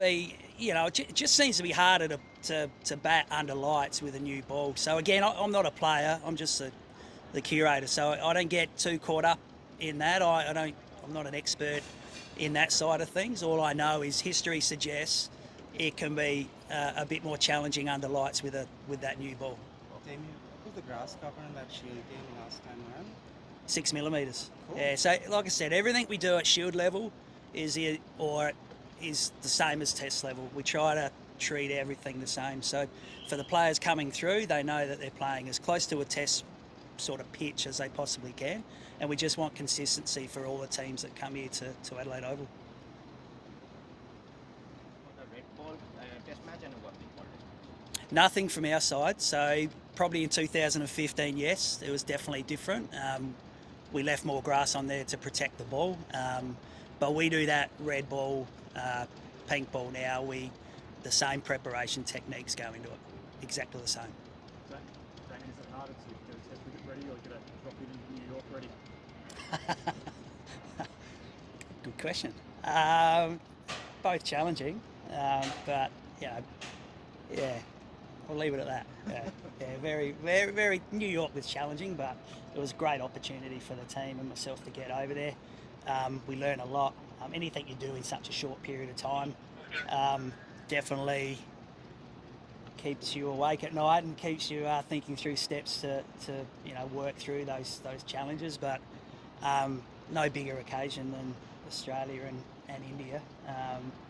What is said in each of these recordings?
It just seems to be harder to bat under lights with a new ball. So again, I'm not a player. I'm just the curator. So I don't get too caught up in that. I'm not an expert in that side of things. All I know is history suggests it can be a bit more challenging under lights with that new ball. Damien, what was the grass cover in that Shield game last time around? 6 millimetres. Cool. Yeah. So like I said, everything we do at Shield level is the same as Test level. We try to treat everything the same. So for the players coming through, they know that they're playing as close to a Test sort of pitch as they possibly can, and we just want consistency for all the teams that come here to Adelaide Oval. The red ball test match and what they called it? Nothing from our side. So probably in 2015, yes, it was definitely different. We left more grass on there to protect the ball, but we do that red ball, pink ball now. The same preparation techniques go into it, exactly the same. Damien, is it harder to get a test wicket ready or get a drop in New York ready? Good question. Both challenging, but yeah, I'll leave it at that. Yeah, very, very, very. New York was challenging, but it was a great opportunity for the team and myself to get over there. We learn a lot. Anything you do in such a short period of time definitely keeps you awake at night and keeps you thinking through steps to work through those challenges. But no bigger occasion than Australia and India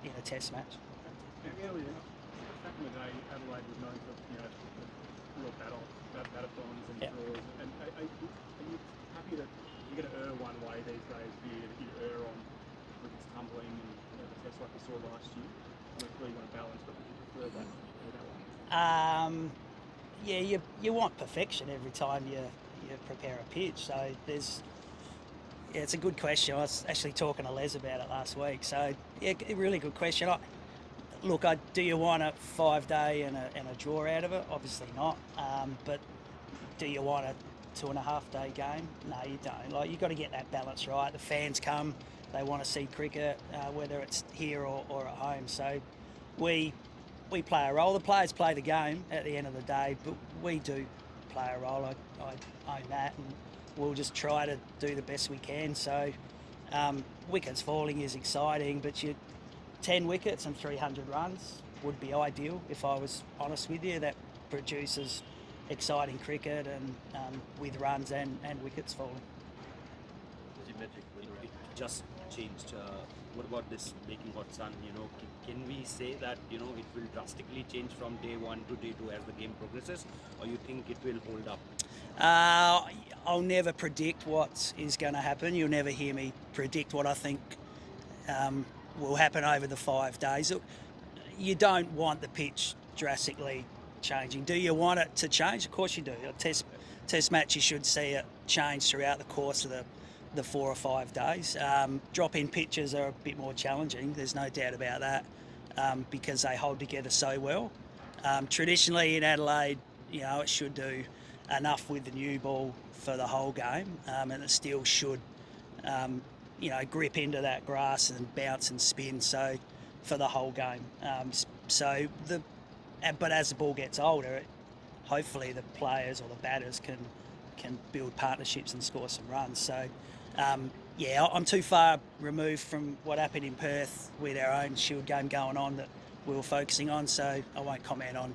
in a Test match. Earlier, back in the day, Adelaide was known for the real battathons and draws. And are you happy that you're going to err one way these days here, that you err on wickets tumbling and the Test like we saw last year? I don't really want to balance, but would you prefer that way? Yeah, you want perfection every time you prepare a pitch. So it's a good question. I was actually talking to Les about it last week. So yeah, a really good question. Do you want a 5-day and a draw out of it? Obviously not. But do you want a 2.5-day game? No, you don't. You've got to get that balance right. The fans come, they want to see cricket, whether it's here or at home. So we play a role. The players play the game at the end of the day, but we do play a role. I own that, and we'll just try to do the best we can. So wickets falling is exciting, but 10 wickets and 300 runs would be ideal, if I was honest with you. That produces exciting cricket and with runs and wickets falling. Symmetric, will it just changed? What about this making hot sun? Can we say that it will drastically change from day one to day two as the game progresses, or you think it will hold up? I'll never predict what is going to happen. You'll never hear me predict what I think will happen over the 5 days. Look, you don't want the pitch drastically changing. Do you want it to change? Of course you do. A test match, you should see it change throughout the course of the 4 or 5 days. Drop-in pitches are a bit more challenging, there's no doubt about that, because they hold together so well. Traditionally in Adelaide, it should do enough with the new ball for the whole game, and it still should grip into that grass and bounce and spin so for the whole game. But as the ball gets older, hopefully the players or the batters can build partnerships and score some runs. So I'm too far removed from what happened in Perth with our own Shield game going on that we were focusing on, so I won't comment on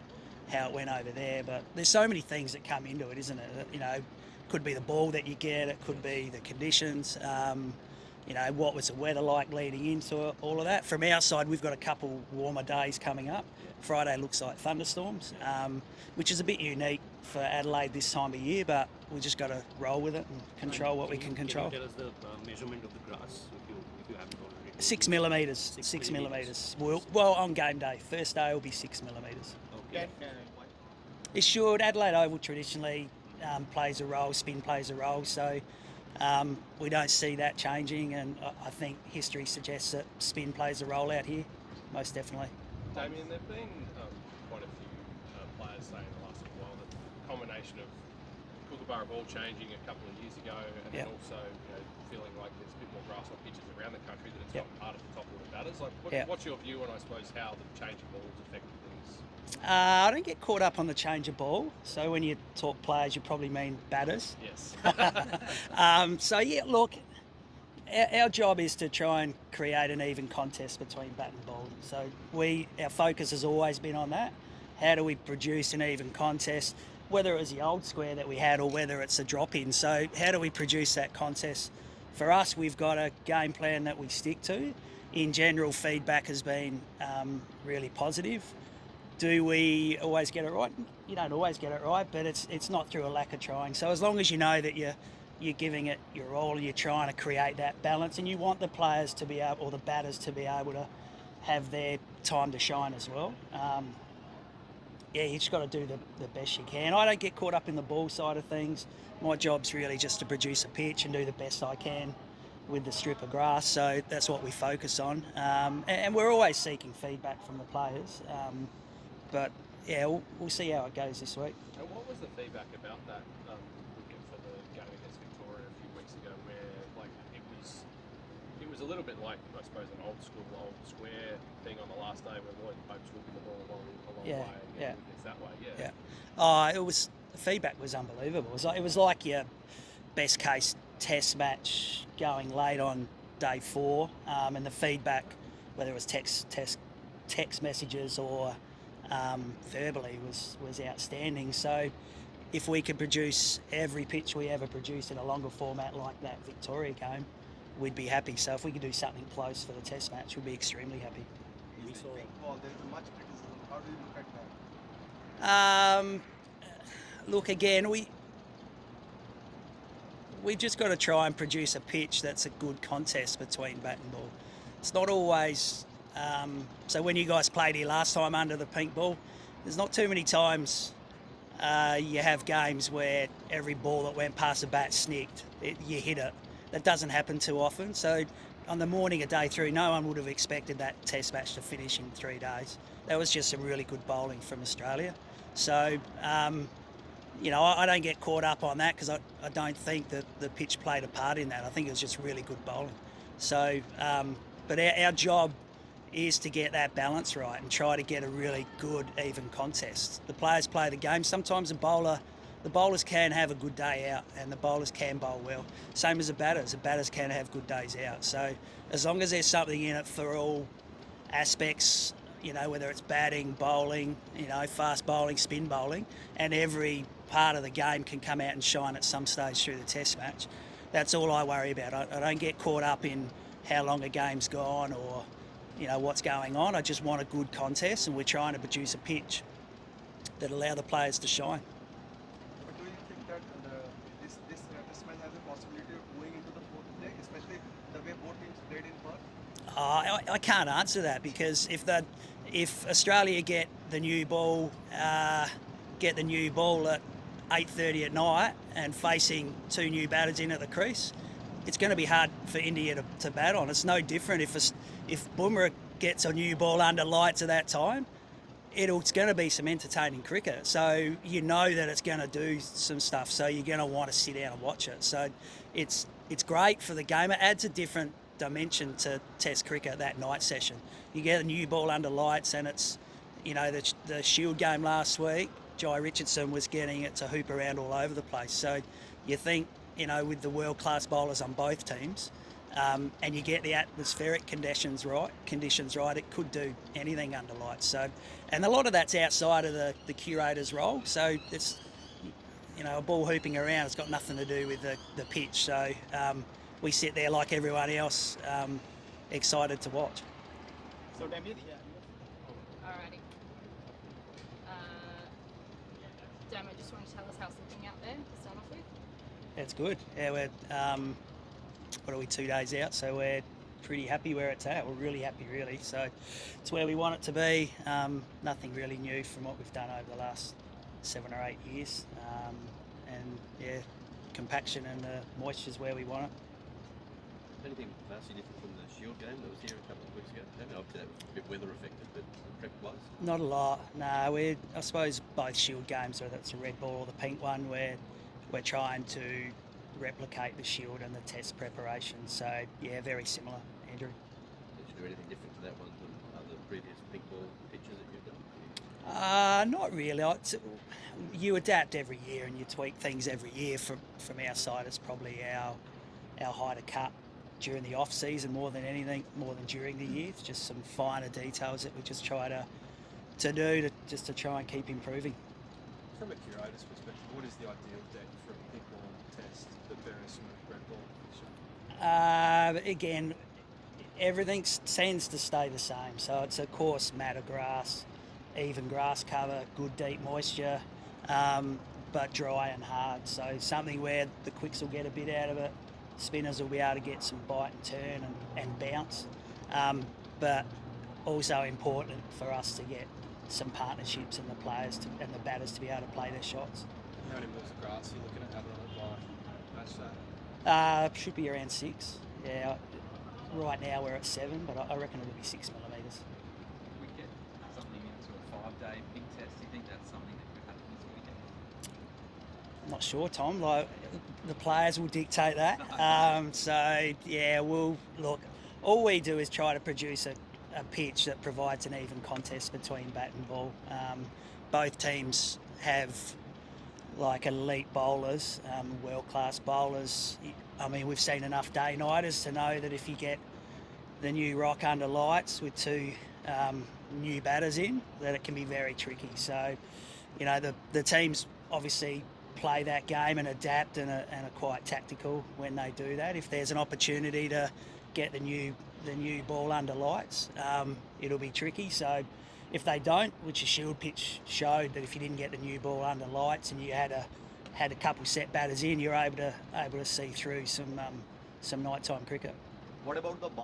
how it went over there. But there's so many things that come into it, isn't it? It could be the ball that you get, it could be the conditions, what was the weather like leading into all of that. From our side, we've got a couple warmer days coming up. Friday looks like thunderstorms, which is a bit unique for Adelaide this time of year, but we just got to roll with it and control what we can control. Can you tell us the measurement of the grass, if you haven't already? 6 millimetres. 6 millimetres. Well, on game day. First day will be 6 millimetres. Okay. It should. Adelaide Oval traditionally plays a role, spin plays a role, so we don't see that changing, and I think history suggests that spin plays a role out here, most definitely. Damien, there have been quite a few players saying in the last while that the combination of Kookaburra ball changing a couple of years ago, and then also feeling like there's a bit more grass on pitches around the country that it's gotten harder to top order batters. Like, what's your view on, I suppose, how the change of balls affected things? I don't get caught up on the change of ball. So when you talk players, you probably mean batters. Yes. So yeah, look, our job is to try and create an even contest between bat and ball. So our focus has always been on that. How do we produce an even contest, whether it was the old square that we had or whether it's a drop-in. So how do we produce that contest? For us, we've got a game plan that we stick to. In general, feedback has been really positive. Do we always get it right? You don't always get it right, but it's not through a lack of trying. So as long as you know that you're giving it your all, you're trying to create that balance, and you want the players to be able, or the batters to be able to have their time to shine as well. You just got to do the best you can. I don't get caught up in the ball side of things. My job's really just to produce a pitch and do the best I can with the strip of grass. So that's what we focus on. And we're always seeking feedback from the players. But yeah, we'll see how it goes this week. And what was the feedback about that wicket for the game against Victoria a few weeks ago, where like it was a little bit like, I suppose, an old square thing on the last day where Lloyd Pope's whipping the ball along way and it's that way. The feedback was unbelievable. It was like your best case test match going late on day 4, and the feedback, whether it was text messages or verbally, was outstanding. So if we could produce every pitch we ever produced in a longer format like that Victoria game, we'd be happy. So if we could do something close for the test match, we'd be extremely happy. There is much criticism. How do you look at that? Look, again, we've just got to try and produce a pitch that's a good contest between bat and ball. It's not always... so when you guys played here last time under the pink ball, there's not too many times you have games where every ball that went past the bat snicked. You hit it. That doesn't happen too often. So on the morning of day 3, no one would have expected that test match to finish in 3 days. That was just some really good bowling from Australia. So, I don't get caught up on that because I don't think that the pitch played a part in that. I think it was just really good bowling. So, but our job is to get that balance right and try to get a really good, even contest. The players play the game. Sometimes the bowlers can have a good day out and the bowlers can bowl well. Same as the batters. The batters can have good days out. So as long as there's something in it for all aspects, whether it's batting, bowling, fast bowling, spin bowling, and every part of the game can come out and shine at some stage through the test match. That's all I worry about. I don't get caught up in how long a game's gone or what's going on. I just want a good contest, and we're trying to produce a pitch that allow the players to shine. But do you think that this match has a possibility of going into the 4th day, especially the way both teams played in Perth? I can't answer that because if Australia get the new ball at 8:30 at night and facing 2 new batters in at the crease, it's going to be hard for India to bat on. It's no different if Bumrah gets a new ball under lights at that time. It's going to be some entertaining cricket. So that it's going to do some stuff. So you're going to want to sit down and watch it. So it's great for the game. It adds a different dimension to Test cricket, that night session. You get a new ball under lights, and it's the Shield game last week. Jai Richardson was getting it to hoop around all over the place. So you think, with the world-class bowlers on both teams, and you get the atmospheric conditions right, it could do anything under lights. So, and a lot of that's outside of the curator's role. So it's, a ball hooping around. It's got nothing to do with the pitch. So we sit there like everyone else, excited to watch. So Damien, Alrighty. Damo, just want to tell us how it's looking out there to start off with? It's good. Yeah, we're, what are we, 2 days out, so we're pretty happy where it's at. We're really happy, really. So it's where we want it to be. Nothing really new from what we've done over the last 7 or 8 years. Compaction and the moisture's where we want it. Anything vastly different from the Shield game that was here a couple of weeks ago? Obviously that was a bit weather affected, but prep-wise? Not a lot. No, I suppose both Shield games, whether it's a red ball or the pink one, we're we're trying to replicate the Shield and the Test preparation. So yeah, very similar, Andrew. Did you do anything different to that one than other previous pink ball pitches that you've done? Not really. You adapt every year and you tweak things every year. From our side, it's probably our height of cut during the off season more than anything, more than during the year. It's just some finer details that we just try to do to try and keep improving. From a curator's perspective, what is the ideal deck for a pink ball test that varies from a red ball fixture? Again, everything tends to stay the same. So it's a coarse matter grass, even grass cover, good deep moisture, but dry and hard. So something where the quicks will get a bit out of it, spinners will be able to get some bite and turn and bounce. But also important for us to get some partnerships and the players and the batters to be able to play their shots. How many balls of grass are you looking at having on it by match day? Should be around 6. Yeah, right now we're at 7, but I reckon it'll be 6 millimetres. We get something into a 5-day pink test. Do you think that's something that could happen this weekend? I'm not sure, Tom. Like, the players will dictate that. So yeah, we'll look. All we do is try to produce a pitch that provides an even contest between bat and ball. Both teams have like elite bowlers, world-class bowlers. I mean, we've seen enough day-nighters to know that if you get the new rock under lights with 2 new batters in, that it can be very tricky. So, you know, the teams obviously play that game and adapt and are quite tactical when they do that. If there's an opportunity to get the new ball under lights, it'll be tricky. So if they don't, which the Shield pitch showed that if you didn't get the new ball under lights and you had a couple set batters in, you're able to see through some nighttime cricket. What about the